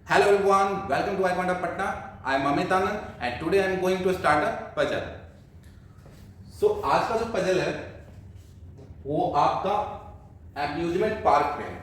Hello everyone, welcome to Iconda Patna. I am Amit Anand and today I am going to start a puzzle. So आज का जो puzzle है वो आपका amusement park पे है।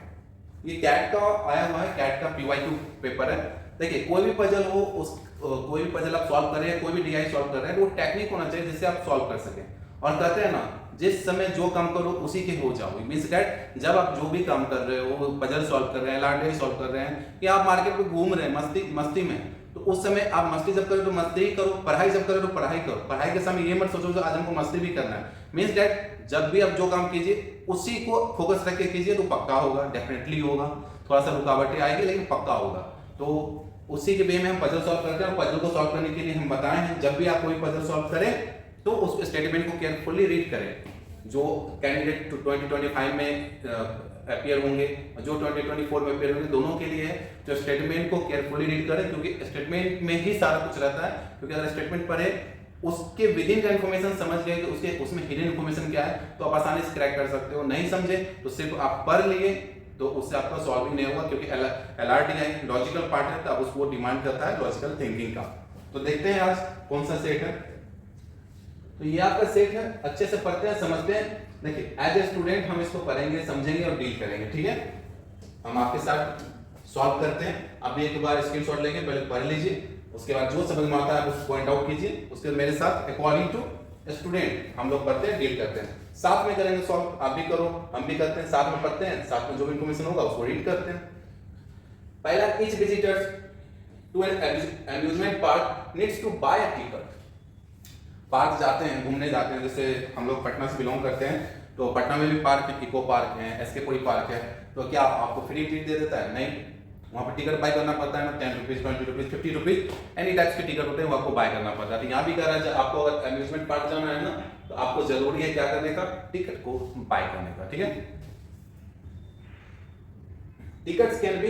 ये कैट का आया हुआ है, कैट का PYQ पेपर है। देखिए कोई भी पजल हो, उस कोई भी पजल आप सॉल्व कर रहे हैं, कोई भी DI सॉल्व कर रहे हैं, वो टेक्निक होना चाहिए जिससे आप सॉल्व कर सकें। और कहते हैं ना, जिस समय जो काम करो उसी के हो जाओ। मीन्स दैट जब आप जो भी काम कर रहे हो, पजल सॉल्व कर रहे हैं, LRDI सॉल्व कर रहे हैं, कि आप मार्केट में घूम रहे हैं मस्ती में, तो उस समय आप मस्ती जब करो तो मस्ती ही करो, पढ़ाई जब करो तो पढ़ाई करो। पढ़ाई के समय ये मत सोचो कि आज हमको मस्ती भी करना है। मीन्स दैट जब भी आप जो काम कीजिए उसी को फोकस रख के कीजिए तो पक्का होगा, डेफिनेटली होगा। थोड़ा सा रुकावटें आएगी लेकिन पक्का होगा। तो उसी के वे में हम पजल सॉल्व करते हैं। और पजल को सॉल्व करने के लिए हम बताए हैं, जब भी आप कोई पजल सॉल्व करें तो उस स्टेटमेंट को केयरफुली रीड करें। जो कैंडिडेट 2025 में अपीयर होंगे, जो 2024 में अपीयर होंगे, दोनों के लिए है। जो स्टेटमेंट को केयरफुली रीड करें, क्योंकि स्टेटमेंट में ही सारा कुछ रहता है। क्योंकि अगर स्टेटमेंट पढ़े, उसके विद इन का इन्फॉर्मेशन समझ गए कि उसके उसमें हिडन इन्फॉर्मेशन क्या है, तो आप आसानी से क्रैक कर सकते हो। नहीं समझे तो सिर्फ आप पढ़ लिए तो उससे आपका सॉल्विंग नहीं होगा, क्योंकि LRDI लॉजिकल पार्ट है, तो अब उसको डिमांड करता है लॉजिकल थिंकिंग का। तो देखते हैं आज कौन सा सेट है। तो ये आपका सेट है, अच्छे से पढ़ते हैं, समझते हैं। देखिए एज ए स्टूडेंट हम इसको पढ़ेंगे, समझेंगे और डील करेंगे। ठीक है, हम आपके साथ सॉल्व करते हैं। आप एक बार स्क्रीनशॉट लेंगे, पहले पढ़ लीजिए, उसके बाद जो समझ में आता है उसको पॉइंट आउट कीजिए। उसके बाद मेरे साथ अकॉर्डिंग टू स्टूडेंट हम लोग पढ़ते हैं, डील करते हैं, साथ में करेंगे सॉल्व। आप भी करो, हम भी करते हैं, साथ में पढ़ते हैं, साथ में जो भी इंफॉर्मेशन होगा उसको रीड करते हैं। पहला, each visitors to an amusement park needs to buy a ticket. Park जाते हैं, घूमने जाते हैं, जैसे हम लोग पटना से बिलोंग करते हैं, तो पटना में भी पार्क है, इको पार्क है, SK पुरी पार्क है। तो क्या आपको फ्री टिकट दे देता है? नहीं, वहाँ पर टिकट बाय करना पड़ता है ना। 10 rupees, 20 rupees, 50 rupees, any types के टिकट होते हैं, वो आपको बाय करना पड़ता है। तो यहाँ भी कह रहा है, आपको अगर अम्यूजमेंट पार्क जाना है ना, तो आपको जरूरी है क्या करने का? टिकट को बाय करने का। ठीक है, tickets can be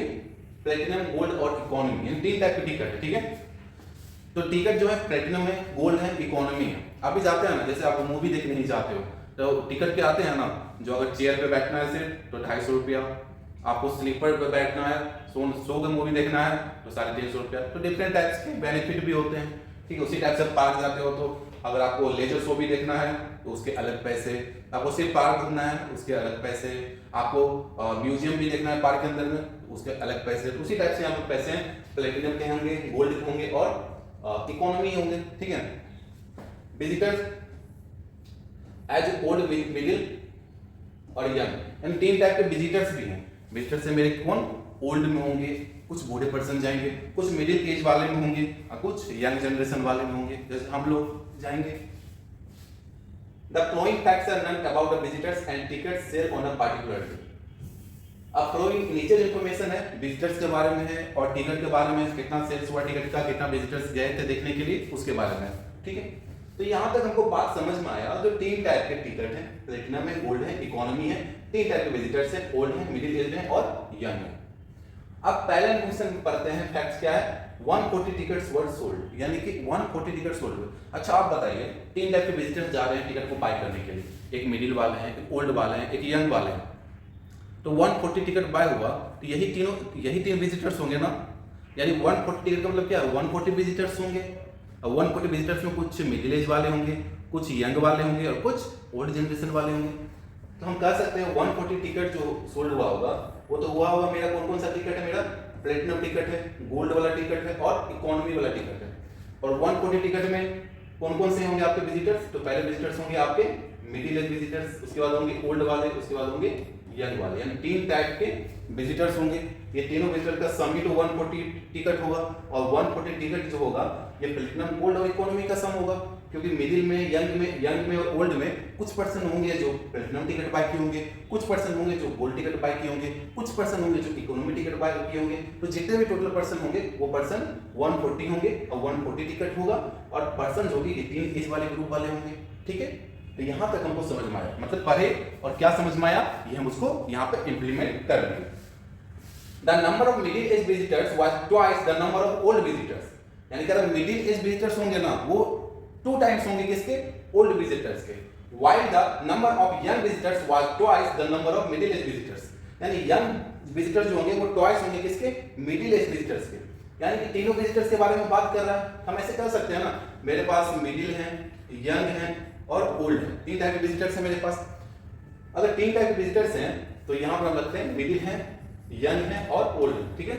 platinum, gold और इकोनॉमी, इन 3 टाइप के टिकट है। ठीक है, तो टिकट जो है प्लेटिनम है, गोल्ड है, इकोनॉमी है। अभी जाते हैं ना, जैसे आप मूवी देखने नहीं जाते हो, तो टिकट के आते हैं ना, जो अगर चेयर पे बैठना है सिर्फ तो 250 रुपया, आपको स्लीपर पे बैठना है, सो का मूवी देखना है तो 350 रुपया। तो डिफरेंट टाइप्स के बेनिफिट भी होते हैं। ठीक है, उसी टाइप से पार्क जाते हो तो अगर आपको लेजर शो भी देखना है तो उसके अलग पैसे, आपको सिर्फ पार्क घूमना है उसके अलग पैसे, आपको म्यूजियम भी देखना है पार्क के अंदर में उसके अलग पैसे। तो उसी टाइप से यहाँ पर पैसे हैं, प्लेटिनम के होंगे, गोल्ड के होंगे और इकोनॉमी होंगे। ठीक है, विजिटर्स एज ओल्ड, मिडिल और यंग, इन 3 टाइप के विजिटर्स भी हैं। विजिटर्स से मेरे कौन ओल्ड में होंगे, कुछ बूढ़े पर्सन जाएंगे, कुछ मिडिल एज वाले में होंगे और कुछ यंग जनरेशन वाले में होंगे, जैसे हम लोग जाएंगे। The following facts are known about the visitors and tickets sale on a particular day. अब फ्लोइंग नीचे जो इंफॉर्मेशन है विजिटर्स के बारे में है और टिकट के बारे में, कितना सेल्स हुआ टिकट का, कितना विजिटर्स गए थे देखने के लिए, उसके बारे में। ठीक है, तो यहां तक हमको बात समझ में आया। जो 3 टाइप के टिकट हैं, प्लेटिनम है, गोल्ड है, इकोनॉमी है, 3 टाइप के विजिटर्स हैं, ओल्ड है, मिडिल एज है और यंग है। अब पहला इन्फॉर्मेशन पढ़ते हैं, फैक्ट्स क्या है? 140 टिकट्स वर सोल्ड, यानी कि 140 टिकट सोल्ड हुए। अच्छा आप बताइए, 3 टाइप के विजिटर्स जा रहे हैं टिकट को बाय करने के लिए, एक मिडिल वाले हैं, एक ओल्ड वाले हैं, एक यंग वाले हैं। तो 140 टिकट बाय हुआ तो यही 3 विजिटर्स होंगे ना। यानी 140 टिकट का मतलब क्या है? 140 विजिटर्स होंगे। और 140 विजिटर्स में कुछ मिडिल एज वाले होंगे, कुछ यंग वाले होंगे और कुछ ओल्ड जनरेशन वाले होंगे। तो हम कह सकते हैं 140 टिकट जो सोल्ड हुआ होगा वो तो हुआ होगा मेरा कौन कौन सा टिकट है? मेरा प्लेटिनम टिकट है, गोल्ड वाला टिकट है और इकोनॉमी वाला टिकट है। और 140 टिकट में कौन कौन से होंगे आपके विजिटर्स? तो पहले विजिटर्स होंगे आपके मिडिल एज विजिटर्स, उसके बाद होंगे ओल्ड वाले, उसके बाद होंगे यंग वाले, यानी 3 टाइप के विजिटर्स होंगे। ये तीनों विजिटर का सम ही तो 140 टिकट होगा। और 140 टिकट जो होगा ये प्लेटिनम, गोल्ड और इकोनॉमी का सम होगा। क्योंकि मिडिल में, यंग में और ओल्ड में कुछ पर्सन होंगे जो प्लेटिनम टिकट बाय किए होंगे, कुछ पर्सन होंगे जो गोल्ड टिकट बाय किए होंगे, कुछ पर्सन होंगे जो इकोनॉमी टिकट बाय किए होंगे। तो जितने भी टोटल पर्सन होंगे वो पर्सन 140 होंगे और 140 टिकट होगा। और पर्सन जो भी 3 एज वाले ग्रुप वाले होंगे। ठीक है, तो यहां तक हमको समझ में आया, मतलब पढ़े और क्या समझ में आया ये हम उसको यहां पे इंप्लीमेंट कर लेंगे। The number of middle age visitors was twice the number of old visitors, यानी कि अगर मिडिल एज विजिटर्स होंगे ना वो 2 टाइम्स होंगे किसके? ओल्ड विजिटर्स के। while the number of young visitors was twice the number of middle age visitors, यानी यंग विजिटर्स जो होंगे वो ट्वाइस होंगे किसके, मिडिल एज विजिटर्स के। यानी कि तीनों विजिटर्स के बारे में बात कर रहा है। हम ऐसे कर सकते हैं ना, मेरे पास मिडिल है, यंग है और ओल्ड है, तीन टाइप के विजिटर्स हैं मेरे पास। अगर तीन टाइप के विजिटर्स हैं तो यहाँ पर हम लगते हैं मिडिल है, यंग है और ओल्ड है, ठीक है।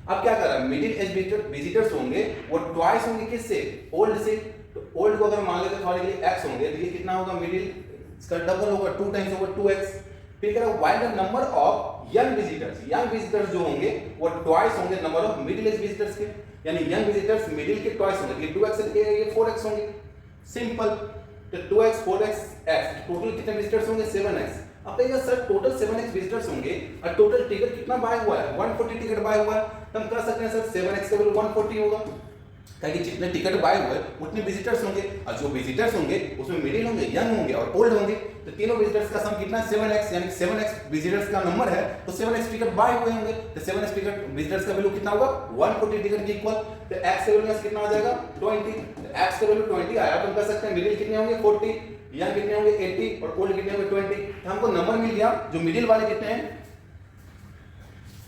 अब क्या कर रहा है, मिडिल एज विजिटर्स होंगे वो ट्वाइस होंगे किससे, ओल्ड से। तो ओल्ड को अगर मान लेते हैं हमारे लिए x होंगे तो ये कितना होगा, मिडिल इसका डबल होगा, 2 टाइम्स होगा 2x। फिर कह रहा है while the number of young visitors जो होंगे वो ट्वाइस होंगे number of middle age visitors के। यानी यंग विजिटर्स मिडिल के ट्वाइस होंगे, ये 2x है ये 4x होंगे, सिंपल। तो 2x 4x x टोटल कितने विजिटर्स होंगे, 7x। अब कहिएगा सर टोटल 7x विजिटर्स होंगे और टोटल टिकट कितना बाय हुआ है, 140 टिकट बाय हुआ है। तो हम कह सकते हैं सर 7x का वैल्यू 140 होगा, ताकि जितने टिकट बाय हुए उतने विजिटर्स होंगे, और जो विजिटर्स होंगे उसमें मिडिल होंगे, यंग होंगे और ओल्ड होंगे। तो तीनों विजिटर्स का सम कितना है, 7x। यानी 7x विजिटर्स का नंबर है तो 7x टिकट बाय हुए होंगे। तो 7x टिकट विजिटर्स का वैल्यू कितना होगा, 140 टिकट के इक्वल। तो x का वैल्यू कितना आ जाएगा, 20। तो x का वैल्यू 20 आया तो हम कह सकते हैं मिडिल कितने होंगे, 40, यंग कितने होंगे 80 और ओल्ड कितने होंगे 20। तो हमको नंबर मिल गया जो मिडिल वाले कितने हैं,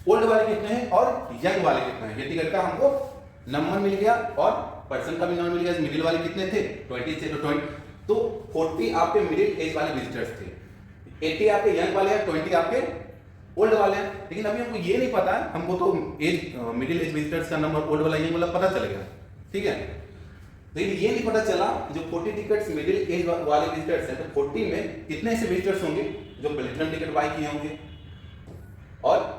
ओल्ड वाले कितने हैं और यंग वाले कितने हैं। ये टिकट का हमको नंबर मिल गया और पर्सन का भी नंबर मिल गया। मिडिल वाले कितने थे, 20 थे, तो 20 तो 40 आपके मिडिल एज वाले विजिटर्स थे, 80 आपके यंग वाले हैं, 20 आपके ओल्ड वाले हैं। लेकिन अभी हमको ये नहीं पता है, हमको तो एज मिडिल एज विजिटर्स का नंबर ओल्ड वाला यंग वाला पता चल गया, ठीक है। लेकिन ये नहीं पता चला जो 40 टिकट्स मिडिल एज वाले विजिटर्स हैं तो 40 में कितने ऐसे विजिटर्स होंगे जो प्लेटिनम टिकट बाय किए होंगे और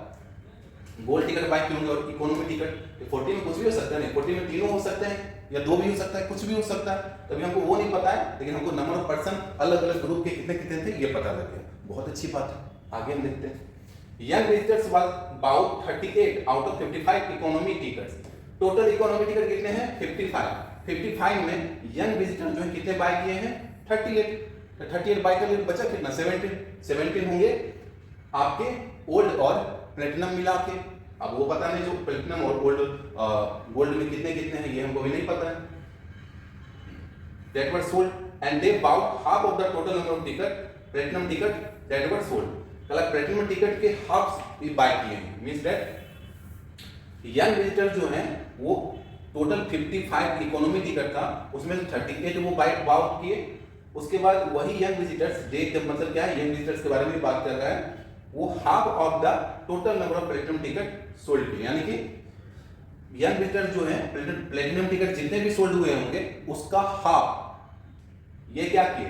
गोल्ड टिकट बाय किए होंगे और इकोनॉमी टिकट। 40 में कुछ भी हो सकता है, नहीं 40 में तीनों हो सकते हैं या दो भी हो सकता है, कुछ भी हो सकता है। तभी हमको वो नहीं पता है, लेकिन हमको नंबर ऑफ पर्सन अलग अलग ग्रुप के कितने कितने थे ये पता लग गया। बहुत अच्छी बात है, आगे हम देखते हैं। Young visitors was about 38 out of 55 economy tickets. Total economy ticket कितने हैं, 55 में यंग विजिटर जो है कितने बाय किए हैं, 38। तो 38 बाय कर लिए बचा कितना, 17 होंगे आपके ओल्ड और प्लेटिनम मिला के। अब वो पता नहीं जो प्लेटिनम और गोल्ड में कितने कितने हैं ये हमको भी नहीं पता है। That were sold and they bought half of the total number of ticket platinum ticket that were sold. कल प्लेटिनम टिकट के हाफ बाय किए हैं, मींस दैट यंग विजिटर जो हैं वो टोटल 55 इकोनॉमी टिकट था, उसमें 38 वो बाय बाउट किए। उसके बाद वही यंग विजिटर्स देख मतलब क्या है, यंग विजिटर्स के बारे में बात कर रहा है, वो half of the total number of platinum ticket sold किए। यानी कि यंग विजिटर्स जो है प्लेटिनम टिकट जितने भी सोल्ड हुए होंगे उसका हाफ ये क्या किए,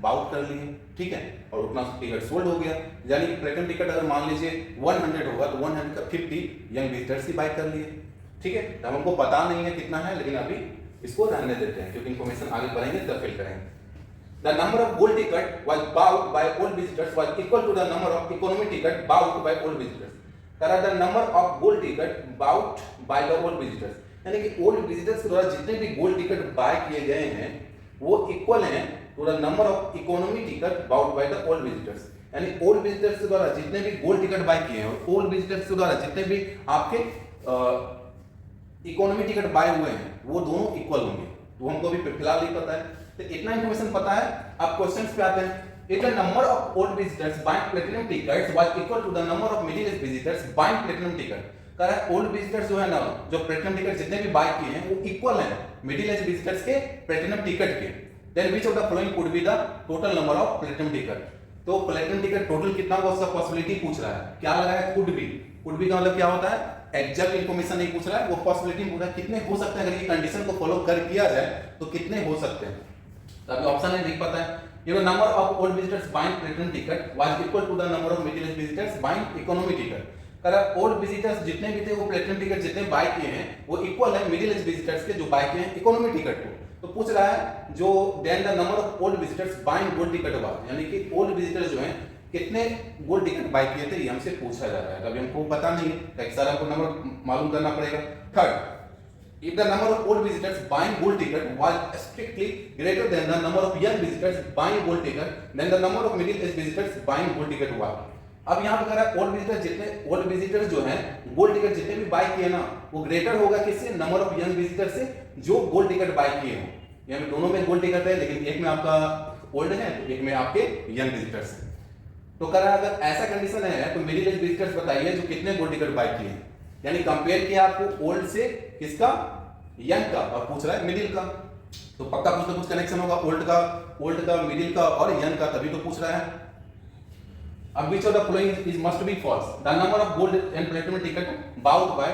बाउट कर लिए, ठीक है, और उतना टिकट सोल्ड हो गया। यानी कि प्लेटिनम टिकट अगर मान लीजिए 100 होगा तो 100 का 50 यंग विजिटर्स ही बाय कर लिए, ठीक है। तो हमको पता नहीं है कितना है, लेकिन अभी इसको रहने देते हैं क्योंकि इंफॉर्मेशन आगे बढ़ेंगे तब फिल करेंगे। The number of gold ticket was bought by old visitors was equal to the number of economy ticket bought by old visitors. That the number of gold ticket bought by the old visitors. यानी कि old visitors के द्वारा जितने भी gold ticket buy किए गए हैं वो equal हैं to the number of economy ticket bought by the old visitors. यानी old visitors के द्वारा जितने भी gold ticket buy किए हैं और old visitors के द्वारा जितने भी आपके इकोनॉमी टिकट बाय हुए हैं वो दोनों इक्वल होंगे। तो हमको अभी फिलहाल नहीं पता है, तो इतना इंफॉर्मेशन पता है। अब क्वेश्चंस पे आते हैं। If the number of old visitors buying platinum tickets was equal to the number of middle age visitors buying platinum ticket. कह रहा है ओल्ड विजिटर्स जो है ना, जो प्लेटिनम टिकट जितने भी बाय किए हैं वो इक्वल है मिडिल एज विजिटर्स के प्लेटिनम टिकट के। Then which of the following could be the total number of platinum ticket. तो प्लेटिनम टिकट टोटल कितना होगा उसका पॉसिबिलिटी पूछ रहा है। क्या लगा है, कुड बी। कुड बी का मतलब क्या होता है, एग्जैक्ट इंफॉर्मेशन नहीं पूछ रहा है, वो पॉसिबिलिटी पूछ रहा है कितने हो सकते हैं। अगर ये कंडीशन को फॉलो कर किया जाए तो कितने हो सकते हैं। तो अभी ऑप्शन है नहीं पता है। ये number of old visitors buying platinum ticket was equal to the number of middle age visitors buying economy ticket. कह ओल्ड विजिटर्स जितने भी थे वो प्लेटिनम टिकट जितने बाय किए हैं वो इक्वल है मिडिल एज विजिटर्स के जो बाय किए हैं इकोनॉमी टिकट को। तो पूछ रहा है जो then the number of old visitors buying gold ticket was, यानी कि ओल्ड विजिटर्स जो हैं कितने गोल्ड टिकट बाय किए थे ये हमसे पूछा जा रहा है। अभी हमको पता नहीं है, तो सारा हमको नंबर मालूम करना पड़ेगा। Third, if the number of old visitors buying gold ticket was strictly greater than the number of young visitors buying gold ticket, then the number of middle aged visitors buying gold ticket was। अब यहाँ पे कह रहा है old visitors जो हैं gold ticket जितने भी बाय किए ना वो ग्रेटर होगा किससे, नंबर ऑफ यंग विजिटर से जो गोल्ड टिकट बाय किए हैं। यहाँ पे दोनों में गोल्ड टिकट है लेकिन एक में आपका ओल्ड है एक में आपके यंग विजिटर्स है। तो कह रहा है अगर ऐसा कंडीशन है तो मिडिल एज विजिटर्स बताइए जो कितने गोल्ड टिकट बाय किए हैं, यानी कंपेयर किया आपको ओल्ड से किसका, यंग का, और पूछ रहा है मिडिल का, तो पक्का कुछ ना कुछ कनेक्शन होगा ओल्ड का मिडिल का और यंग का, तभी तो पूछ रहा है। अब which of the following is must be false? The number of gold and platinum ticket bought by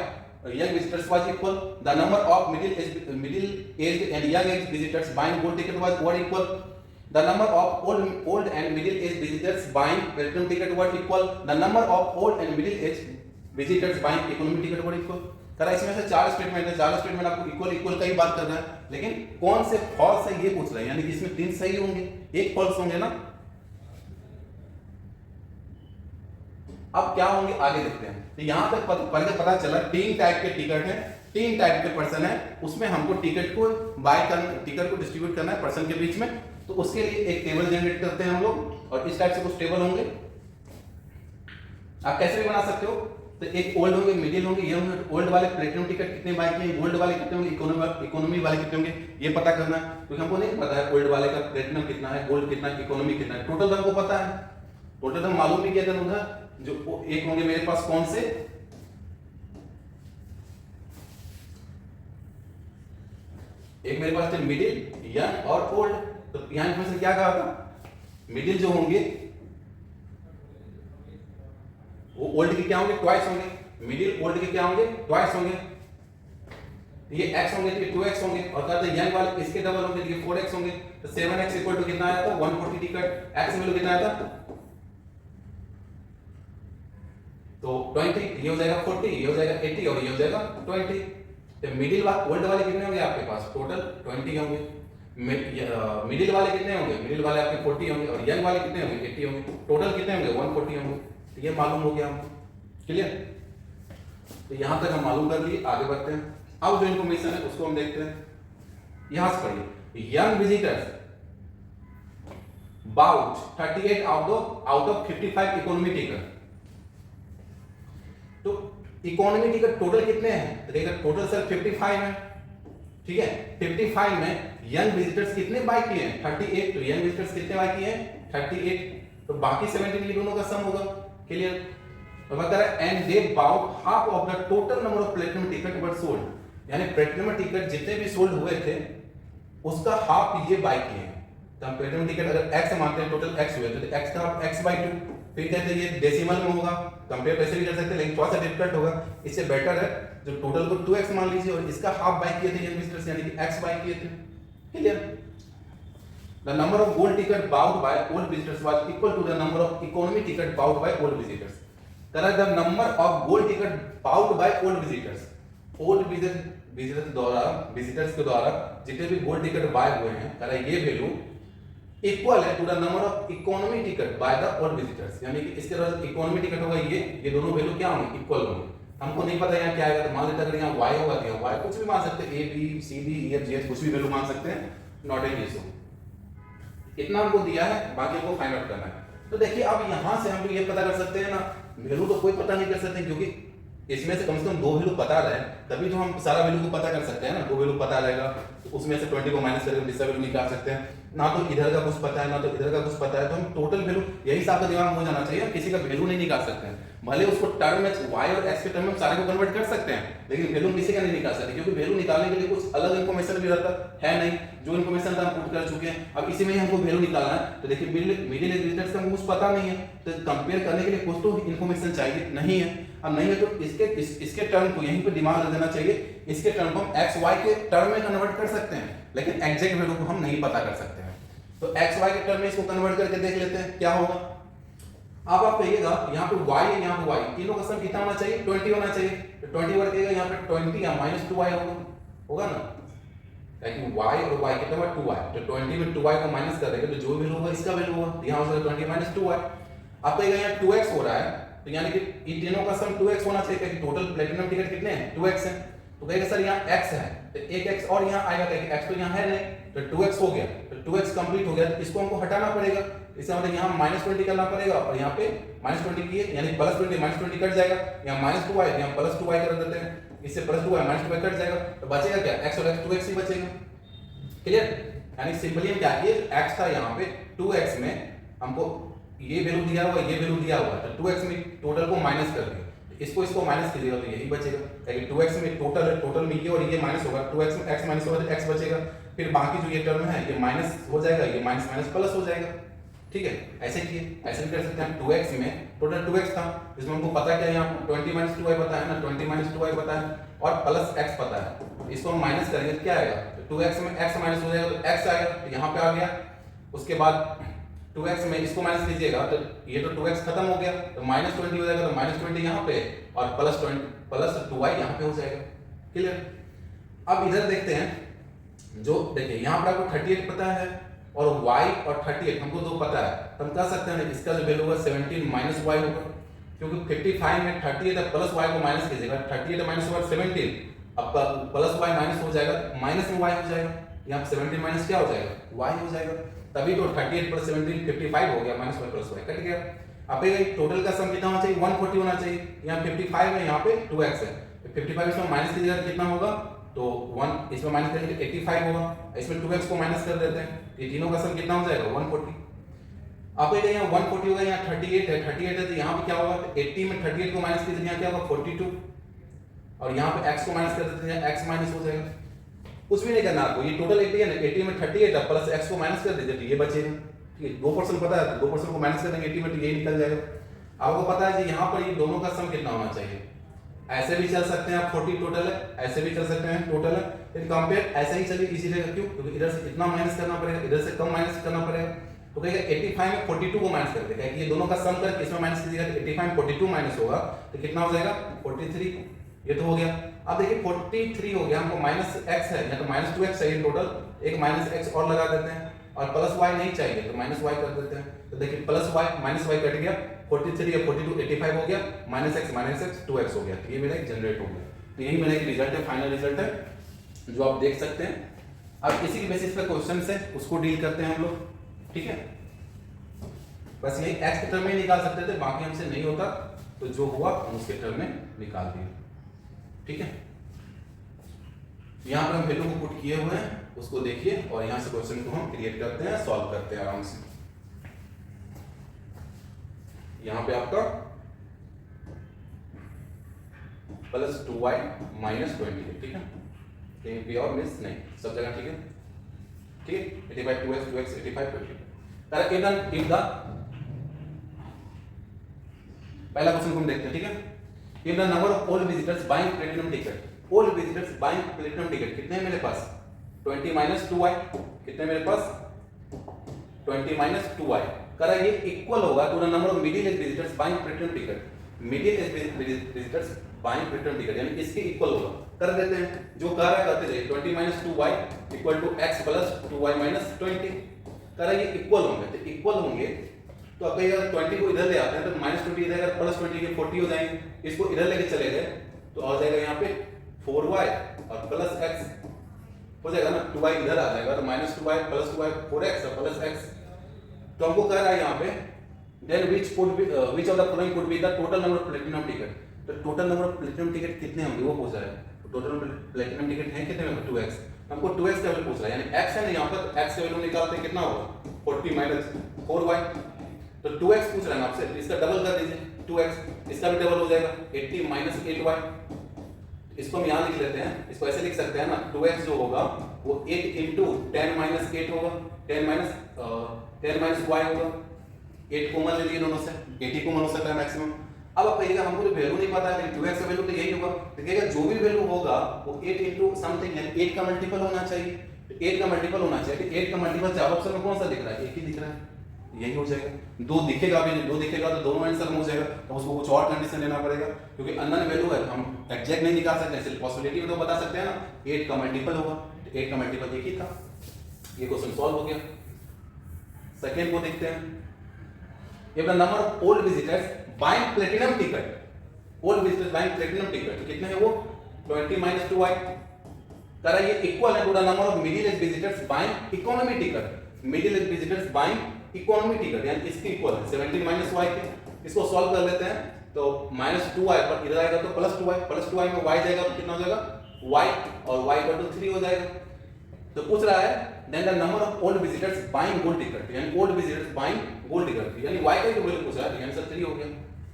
young visitors was equal. The number of middle-aged and young-aged visitors buying gold ticket was equal. The number of old and middle-aged visitors buying platinum ticket was equal. The number of old and middle-aged visitors buying economy ticket was equal. करा इसमें से चार statement है, चार statement आपको equal का ही बात कर रहा है, लेकिन कौन से फॉल्स है ये पूछ रहा है, यानी कि इसमें 3 सही होंगे, एक फॉल्स होंगे ना। अब क्या होंगे आगे देखते हैं। तो यहां तक पता चला 3 टाइप के टिकट है, 3 टाइप के पर्सन है, उसमें हमको टिकट को बाय करना, टिकट को डिस्ट्रीब्यूट करना है पर्सन के बीच में। तो उसके लिए एक टेबल जनरेट करते हैं हम लोग, और इस टाइप से कुछ टेबल होंगे, आप कैसे भी बना सकते हो। तो एक ओल्ड होंगे, मिडिल होंगे, ये होंगे ओल्ड वाले प्लेटिनम टिकट कितने बाय किए, गोल्ड वाले कितने होंगे, इकोनॉमी वाले कितने होंगे, ये पता करना है, क्योंकि हमको नहीं पता है ओल्ड वाले का प्लेटिनम कितना है, गोल्ड कितना है, इकोनॉमी कितना है। टोटल हमको पता है, टोटल हम मालूम भी किया था उधर, जो एक होंगे मेरे पास कौन से, एक मेरे पास थे मिडिल, यंग और ओल्ड। तो यहां इन्फॉर्मेशन क्या कहा था, मिडिल जो होंगे वो ओल्ड के क्या होंगे, ट्वाइस होंगे, मिडिल ओल्ड के क्या होंगे, ट्वाइस होंगे, ये x होंगे तो ये 2x होंगे, और कहते हैं यंग वाले इसके डबल होंगे तो ये 4x होंगे। तो 7x इक्वल टू कितना आया था, 140 टिकट, x वैल्यू कितना आया था, तो 20, ये हो जाएगा 40, ये हो जाएगा 80 और ये हो जाएगा 20। तो मिडिल वाले ओल्ड वाले कितने होंगे आपके पास, टोटल 20 होंगे, मिडिल वाले कितने होंगे, मिडिल वाले आपके 40 होंगे, और यंग वाले कितने होंगे, 80 होंगे, टोटल कितने होंगे 140 होंगे। तो ये मालूम हो गया हमको, क्लियर। तो यहां तक हम मालूम कर लिए, आगे बढ़ते हैं। अब जो इंफॉर्मेशन है उसको हम देखते हैं, यहां से पढ़िए, young visitors bought 38 out of 55 economy ticket. तो इकोनॉमी टिकट टोटल कितने हैं, तो देखिए टोटल सर 55 है, ठीक है। 55 में यंग विजिटर्स कितने बाय किए हैं, 38, तो यंग विजिटर्स कितने बाय किए हैं, 38, तो बाकी 17 दोनों का सम होगा, क्लियर। तो बता रहा है and they bought half of the total number of platinum ticket were sold, यानी प्लेटिनम टिकट जितने भी सोल्ड हुए थे उसका हाफ ये बाय किए हैं। तो हम प्लेटिनम टिकट अगर x मानते हैं, टोटल x हुए तो x का x/2, फिर कहते हैं ये डेसिमल में होगा, कंपेयर कैसे भी कर सकते हैं, लेकिन थोड़ा सा डिफिकल्ट होगा, इससे बेटर है जो टोटल को 2x मान लीजिए और इसका हाफ बाय किए थे यंग विजिटर्स, यानी कि x बाय किए थे, clear. The number of gold ticket bought by old visitors was equal to the number of economy ticket bought by old visitors. Correct, the number of gold ticket bought by old visitors, old visitors के द्वारा जितने भी gold ticket bye हुए हैं, correct, ये value equal है to the number of economy ticket by the old visitors, यानी कि इसके द्वारा इकोनॉमी टिकट होगा ये दोनों वैल्यू क्या होंगे, इक्वल होंगे। हमको नहीं पता यहाँ क्या आएगा, तो मान लेते अगर यहाँ y होगा तो यहाँ y कुछ भी मान सकते हैं, a b c d e f g h कुछ भी वैल्यू मान सकते हैं, नॉट एन इशू। इतना हमको दिया है, बाकी हमको फाइंड आउट करना है। तो देखिए अब यहाँ से हम ये पता कर सकते हैं ना, वैल्यू तो कोई पता नहीं कर सकते, क्योंकि इसमें से कम 2 वैल्यू पता रहे तभी तो हम सारा वैल्यू को पता कर सकते हैं ना। 2 वैल्यू पता रहेगा तो उसमें से 20 को माइनस करके दूसरा वैल्यू निकाल सकते हैं। ना तो इधर का कुछ पता है ना तो इधर का कुछ पता है, तो हम टोटल वैल्यू, यही आपका दिमाग में हो जाना चाहिए, किसी का वैल्यू नहीं निकाल सकते हैं। भले उसको टर्म में y और x के टर्म में सारे को कन्वर्ट कर सकते हैं, लेकिन वैल्यू किसी का नहीं निकाल सकते, क्योंकि वैल्यू निकालने के लिए कुछ अलग इन्फॉर्मेशन भी रहता है नहीं, जो इन्फॉर्मेशन हम पुट कर चुके हैं। अब इसी में ही हमको वैल्यू निकालना है, तो देखिए मिडिल एज विजिटर्स का हमको कुछ पता नहीं है, तो कंपेयर करने के लिए कुछ तो इन्फॉर्मेशन चाहिए, नहीं है। अब नहीं है तो इसके टर्म को यहीं पे दिमाग लगा देना चाहिए, इसके टर्म को हम x y के टर्म में कन्वर्ट कर सकते हैं, लेकिन एग्जैक्ट वैल्यू को हम नहीं पता कर सकते हैं। तो x y के टर्म में इसको कन्वर्ट करके देख लेते हैं क्या होगा। अब आप कहिएगा यहाँ पे y है, यहाँ पे y, तीनों का सम कितना होना चाहिए, 20 होना चाहिए। तो 20 वर्ग करिएगा, यहाँ पे 20 या -2y होगा ना, ताकि y और y कितना हुआ 2y, तो 20 में 2y को माइनस कर देंगे तो जो वैल्यू होगा इसका वैल्यू होगा, यहाँ हो जाएगा 20 - 2y। अब कहिएगा यहाँ 2x हो रहा है, तो यानी कि इन तीनों का सम 2x होना चाहिए, क्योंकि टोटल प्लेटिनम टिकट कितने हैं, 2x है। तो कहेगा सर यहाँ x है, तो एक x और यहाँ आएगा, क्योंकि x तो यहाँ है नहीं, तो 2x हो गया, तो 2x कंप्लीट हो गया, तो इसको हमको हटाना पड़ेगा। इसका मतलब यहाँ -20 करना पड़ेगा, और यहाँ पे -20 किए यानी +20 -20 कट जाएगा, यहाँ -2y यहाँ +2y कर देते हैं, इससे +2y -2y कट जाएगा, तो बचेगा क्या, x और x 2x ही बचेगा, क्लियर। यानी सिंपली हम क्या किए, x था यहाँ पे 2x में हमको ये वैल्यू दिया हुआ, ये वैल्यू दिया हुआ, तो 2x में टोटल को माइनस कर दिया, इसको माइनस कीजिएगा तो यही बचेगा, क्योंकि 2x में टोटल में ये और ये माइनस होगा, 2x में x माइनस होगा तो x बचेगा, फिर बाकी जो ये टर्म है ये माइनस हो जाएगा, ये माइनस माइनस प्लस हो जाएगा। ठीक है, ऐसे किए, ऐसे भी कर सकते हैं। 2x में टोटल 2x था, इसमें हमको पता क्या है, यहाँ 20 माइनस 2y पता है ना, 20 माइनस 2y पता है और प्लस x पता है, इसको हम माइनस करेंगे तो क्या आएगा, तो 2x में x माइनस हो जाएगा तो x आएगा, तो यहाँ पे आ गया। उसके बाद 2x में इसको माइनस कीजिएगा तो ये तो 2x खत्म हो गया, तो माइनस 20 हो जाएगा, तो माइनस 20 यहाँ पे और प्लस 2y यहाँ पे हो जाएगा। क्लियर। अब इधर देखते हैं, जो देखिए यहाँ पर आपको 38 पता है और y और 38 हमको दो पता है, तो हम कह सकते हैं इसका जो वैल्यू होगा 17 माइनस y होगा, क्योंकि 55 में 38 है प्लस y को माइनस कीजिएगा, 38 माइनस 17, अब प्लस y माइनस हो जाएगा, माइनस में y हो जाएगा, यहाँ 17 माइनस क्या हो जाएगा, y हो जाएगा, तभी तो 38 प्लस 17 55 हो गया, minus y plus y cut गया। अब ये टोटल का सम कितना होना चाहिए, 140 होना चाहिए, यहाँ 55 है, यहाँ पे 2x है, 55 इसमें माइनस कीजिएगा तो कितना होगा, तो 1 इसमें माइनस करेंगे 85 होगा, इसमें 2x को माइनस कर देते हैं, ये तीनों का सम कितना हो जाएगा 140। अब ये यहाँ 140 होगा, यहाँ 38 है तो यहाँ पे क्या होगा, 80 में 38 को माइनस कीजिए, यहाँ क्या होगा 42, और यहाँ पे x को माइनस कर देते हैं, x माइनस हो जाएगा, कुछ भी नहीं करना आपको, ये टोटल 80 है ना, 80 में 38 है प्लस x को माइनस कर दीजिए तो ये बचेगा। ठीक है, 2% पता है तो 2% को माइनस कर देंगे 80 में तो यही निकल जाएगा। आपको पता है कि यहाँ पर ये दोनों का सम कितना होना चाहिए, ऐसे भी चल सकते हैं आप, 40 टोटल है, ऐसे भी चल सकते हैं टोटल है, लेकिन कंपेयर ऐसे ही चलिए इजी रहेगा, क्यों, क्योंकि इधर से इतना माइनस करना पड़ेगा, इधर से कम माइनस करना पड़ेगा, तो कहेगा 85 में 42 को माइनस कर देगा, ये दोनों का सम करके इसमें माइनस कीजिएगा तो 85 में 42 माइनस होगा तो कितना हो जाएगा 43, ये तो हो गया। अब देखिए 43 हो गया, हमको माइनस x है या तो माइनस 2x चाहिए टोटल, एक माइनस x और लगा देते हैं, और प्लस y नहीं चाहिए तो माइनस y कर देते हैं, तो देखिए plus y minus y cut गया, 43 या 42 85 हो गया, माइनस x 2x हो गया, तो ये मेरा एक जनरेट हो गया। तो यही मेरा एक रिजल्ट है, फाइनल रिजल्ट है जो आप देख सकते हैं। अब इसी के बेसिस पे क्वेश्चन है उसको डील करते हैं हम लोग। ठीक है, बस यही x के टर्म में निकाल सकते थे, बाकी हमसे नहीं होता, तो जो हुआ हम उसके टर्म में निकाल दिए। ठीक है, यहाँ पर हम वैल्यू को पुट किए हुए हैं, उसको देखिए और यहाँ से क्वेश्चन को हम क्रिएट करते हैं, सॉल्व करते हैं आराम से। यहाँ पे आपका प्लस 2y माइनस 20 है। ठीक है, कहीं भी और मिस नहीं, सब जगह ठीक है। ठीक है, 85 2x 85 20। इफ द पहला क्वेश्चन को हम देखते हैं। ठीक है, if the number of all visitors buying platinum ticket, all visitors buying platinum ticket कितने हैं मेरे पास, 20 माइनस 2y, कितने मेरे पास 20 माइनस 2y, करा ये इक्वल होगा to the number of middle age visitors buying platinum ticket, middle age visitors buying platinum ticket, यानी इसके इक्वल होगा। कर देते हैं, जो कह रहा है करते जाइए, 20 minus 2y equal to x plus 2y minus 20, करा ये इक्वल होंगे, तो इक्वल होंगे तो अब अगर 20 को इधर ले आते हैं तो माइनस 20 इधर प्लस 20 के 40 हो जाएंगे, इसको इधर लेके चले गए तो आ जाएगा यहाँ पे 4y और प्लस x हो जाएगा ना, 2y इधर आ जाएगा तो minus 2y plus 2y 4x और प्लस x। तो हमको कह रहा है यहाँ पे then which of the following could be the total number of platinum ticket, तो total number of platinum ticket कितने होंगे वो पूछ रहा है। टोटल प्लेटिनम टिकट है कितने होंगे 2x, हमको 2x का वैल्यू पूछ रहा है, यानी x है ना, यहाँ पर x का वैल्यू निकालते हैं कितना होगा 40 माइनस 4y, तो 2x पूछ रहा है आपसे, इसका डबल कर दीजिए 2x, इसका भी डबल हो जाएगा 80 माइनस 8y, इसको हम यहाँ लिख लेते हैं, इसको ऐसे लिख सकते हैं ना, 2x जो होगा वो 8 इंटू 10 माइनस 8 होगा, 10 माइनस y होगा, 8 कॉमन ले लिए दोनों से, 80 कॉमन हो सकता है मैक्सिमम। अब आप कहिएगा हमको तो वैल्यू नहीं पता है, लेकिन 2x का वैल्यू तो यही होगा, तो कहिएगा जो भी वैल्यू होगा वो 8 इंटू समथिंग यानी 8 का मल्टीपल होना चाहिए, तो 8 का मल्टीपल होना चाहिए, तो 8 का मल्टीपल चार ऑप्शन में कौन सा दिख रहा है, एक ही दिख रहा है, यही हो जाएगा। दो दिखेगा भी नहीं, दो दिखेगा तो दोनों आंसर में हो जाएगा, तो उसको कुछ और कंडीशन लेना पड़ेगा, क्योंकि अननोन वैल्यू है, हम एग्जैक्ट नहीं निकाल सकते, सिर्फ पॉसिबिलिटी में तो बता सकते हैं ना, 8 का मल्टीपल होगा, तो 8 का मल्टीपल एक ही था, ये क्वेश्चन सॉल्व हो गया। सेकेंड को देखते हैं, if the number of all visitors buying platinum ticket, all visitors buying platinum ticket कितने हैं वो 20 माइनस 2y, करा ये इक्वल है to the number of middle age visitors buying economy ticket, middle age visitors buying economy ticket यानी इसके equal है 17 minus y के, इसको सॉल्व कर लेते हैं, तो माइनस 2y पर इधर आएगा तो प्लस 2y में y जाएगा तो कितना हो जाएगा y, और y इक्वल टू 3 हो जाएगा। तो पूछ रहा है then the number of old visitors buying gold ticket, यानी old visitors buying gold ticket, यानी y का जो वैल्यू पूछा है, आंसर 3 हो गया।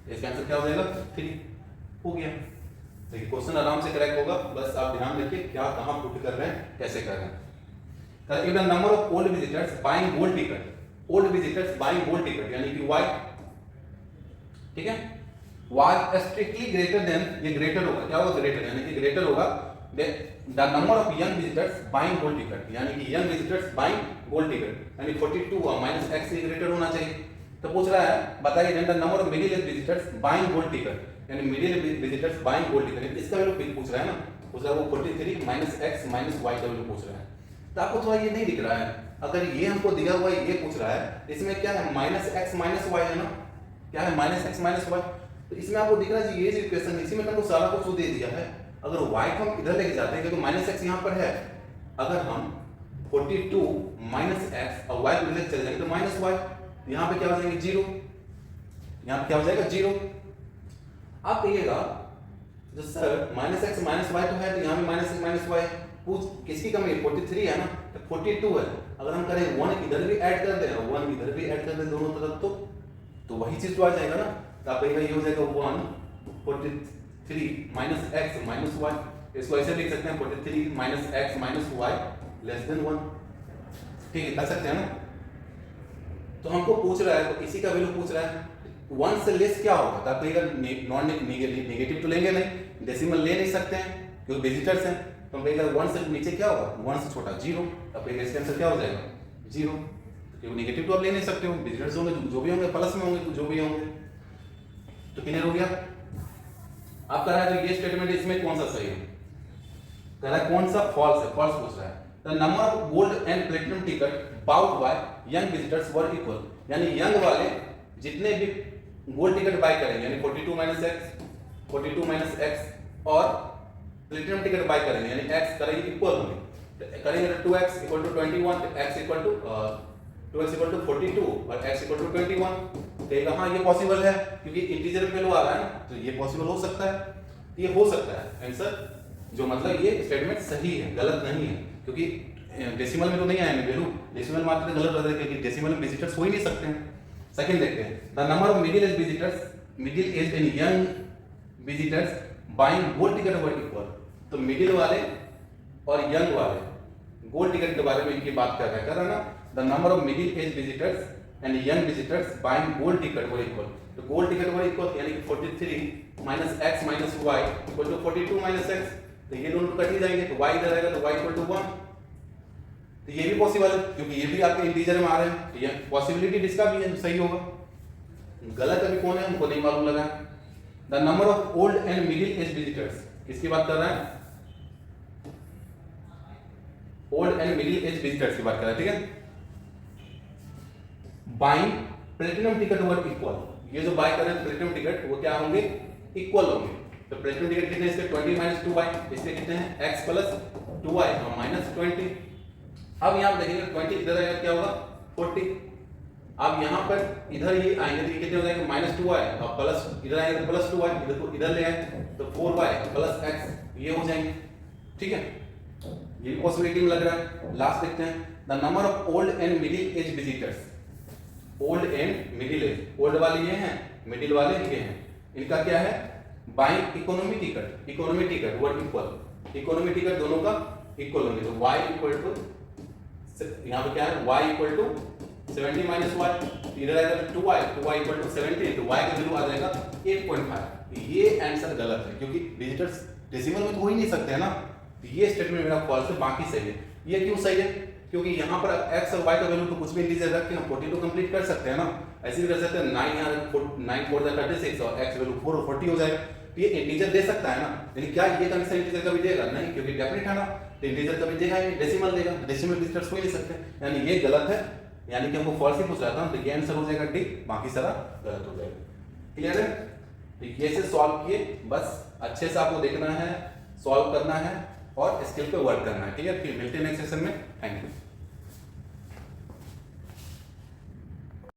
इसका आंसर क्या हो जाएगा? 3 हो गया। देखिए क्वेश्चन आराम से करेक्ट होगा, बस आप ध्यान रखिए क्या कहां पुट कर रहे हैं, कैसे कर रहे हैं। If the number of old visitors buying gold ticket, old visitors buying gold ticket यानी कि y, ठीक है, was strictly greater than, ये ग्रेटर होगा, क्या होगा? ग्रेटर, यानी कि ग्रेटर होगा the number of young visitors buying gold ticket, यानी कि young visitors buying gold ticket, यानी 42 और माइनस x से ग्रेटर होना चाहिए। तो पूछ रहा है बताइए the number of middle age visitors buying gold ticket, यानी middle visitors buying gold ticket, इसका वैल्यू पूछ रहा है ना, पूछ रहा है वो 43 माइनस x माइनस y का वैल्यू पूछ रहा है। तो आपको थोड़ा ये नहीं दिख रहा है, अगर ये हमको दिया हुआ है, ये पूछ रहा है, इसमें क्या है? माइनस x माइनस y है ना, क्या है? Minus x minus y। तो इसमें आपको दिख रहा है ये जो इक्वेशन है, इसी में हमको सारा कुछ दे दिया है। अगर y को हम इधर लेके जाते हैं, क्योंकि माइनस x यहाँ पर है, अगर हम 42 माइनस x और y को इधर चले जाएंगे तो माइनस y, यहाँ पे क्या हो जाएगा? 0, यहाँ पे क्या हो जाएगा? 0। आप कहिएगा जो sir minus x minus y तो है, तो यहाँ भी माइनस x माइनस y, पूछ किसकी कमी है? 43 है ना, तो 42 है। अगर हम करें 1 इधर भी ऐड कर दें और 1 इधर भी ऐड कर दें दोनों तरफ, तो वही चीज तो आ जाएगा ना। तो आप कहिएगा ये हो जाएगा 143 माइनस x माइनस y, इसको ऐसे लिख सकते हैं 43 minus x minus y less than 1, ठीक है, कर सकते हैं ना। तो हमको पूछ रहा है, तो इसी का वैल्यू पूछ रहा है, 1 से लेस क्या होगा? तो आप कहिएगा नॉन नेगेटिव तो लेंगे नहीं, डेसिमल ले नहीं सकते हैं क्योंकि विजिटर्स हैं, तो हम कहेंगे 1 से नीचे क्या होगा? 1 से छोटा 0, अब कहेंगे इसका आंसर क्या हो जाएगा? 0, क्योंकि नेगेटिव तो आप ले नहीं सकते हो, विजिटर्स होंगे जो भी होंगे प्लस में होंगे, तो जो भी होंगे। तो क्लियर हो गया? आप कह रहा है तो ये स्टेटमेंट इसमें कौन सा सही है? कह रहा है कौन सा फॉल्स है, फॉल्स पूछ रहा है। The number of gold and platinum ticket bought by young visitors were equal, यानी यंग वाले जितने भी गोल्ड टिकट बाय करेंगे, यानी 42 माइनस x और प्लेटिनम टिकट बाय करेंगे, यानी x करेंगे इक्वल होंगे, करेंगे तो 2x equal to 21, x equal to 2x equal to 42 और x इक्वल टू 21। कहेगा हाँ ये पॉसिबल है, क्योंकि इंटीजर में वैल्यू आ रहा है ना, तो ये पॉसिबल हो सकता है, ये हो सकता है आंसर, जो मतलब ये स्टेटमेंट सही है, गलत नहीं है, क्योंकि डेसिमल में तो नहीं आएंगे वैल्यू, डेसिमल मात्र गलत हो जाएगा, क्योंकि डेसिमल में विजिटर्स हो ही नहीं सकते हैं। सेकंड देखते हैं, the number of middle age visitors, middle age and young visitors buying gold ticket were equal, तो मिडिल वाले और यंग वाले गोल्ड टिकट के बारे में इनकी बात कर रहा है ना। The number of middle age visitors and young visitors buying gold ticket were equal, तो गोल्ड टिकट वर इक्वल यानी कि 43 minus x minus y equal to 42 minus x, तो ये दोनों कट ही जाएंगे, तो y इधर आएगा तो y इक्वल टू 1, तो ये भी पॉसिबल है क्योंकि ये भी आपके इंटीजर में आ रहे हैं, तो ये पॉसिबिलिटी इसका भी है, सही होगा। गलत अभी कौन है हमको नहीं मालूम लगा। The number of old and middle age visitors, किसकी बात कर रहा है? Old and middle age visitors की बात कर रहा है, ठीक है। Buying platinum ticket were equal, ये जो बाय कर रहे हैं प्लेटिनम टिकट वो क्या होंगे? इक्वल होंगे। तो प्लेटिनम टिकट कितने इसके 20 माइनस 2y, इसके कितने हैं? x प्लस 2y और माइनस 20। अब यहां पर देखिए 20 इधर आएगा क्या होगा? 40। अब यहां पर इधर ये आएंगे तो ये कितने हो जाएंगे? माइनस 2y और प्लस इधर आएंगे तो प्लस 2y, इधर को इधर ले आए तो 4y प्लस x, ये हो जाएंगे, ठीक है। ये पॉसिबिलिटी में लग रहा है। लास्ट देखते हैं, the number of old and middle age visitors, old and middle age, old वाले ये हैं, मिडिल वाले ये हैं, इनका क्या है? Buying economy ticket, economy ticket were equal, economy ticket दोनों का इक्वल होंगे, तो y इक्वल टू, यहां पे क्या है? y equal to 70 minus y, इधर आएगा 2y, 2y इक्वल टू 70, तो y का वैल्यू आ जाएगा 8.5। ये आंसर गलत है क्योंकि विजिटर्स डेसिमल में तो हो ही नहीं सकते हैं ना, तो ये स्टेटमेंट मेरा फॉल्स है, बाकी सही है। ये क्यों सही है? क्योंकि यहाँ पर x और y का वैल्यू तो कुछ भी इंटीजर रख के हम 42 कंप्लीट कर सकते हैं ना, ऐसे भी कर सकते हैं। 9 यहाँ 9 4 36 और x वैल्यू 4 और 40 हो जाएगा, तो ये इंटीजर दे सकता है ना। लेकिन क्या ये कंडीशन इंटीजर कभी देगा? नहीं, क्योंकि डेफिनेट है ना, तो इंटीजर कभी देगा ही, डेसिमल देगा, डेसिमल विजिटर्स हो ही नहीं सकते, यानी ये गलत है, यानी कि हमको फॉल्स ही पूछ रहा था, तो ये आंसर हो जाएगा डी, बाकी सारा गलत हो जाएगा। क्लियर है? तो ये से सॉल्व किए, बस अच्छे से आपको देखना है, सॉल्व करना है और स्किल पे वर्क करना है, ठीक है। फिर मिलते हैं नेक्स्ट सेशन में, थैंक यू।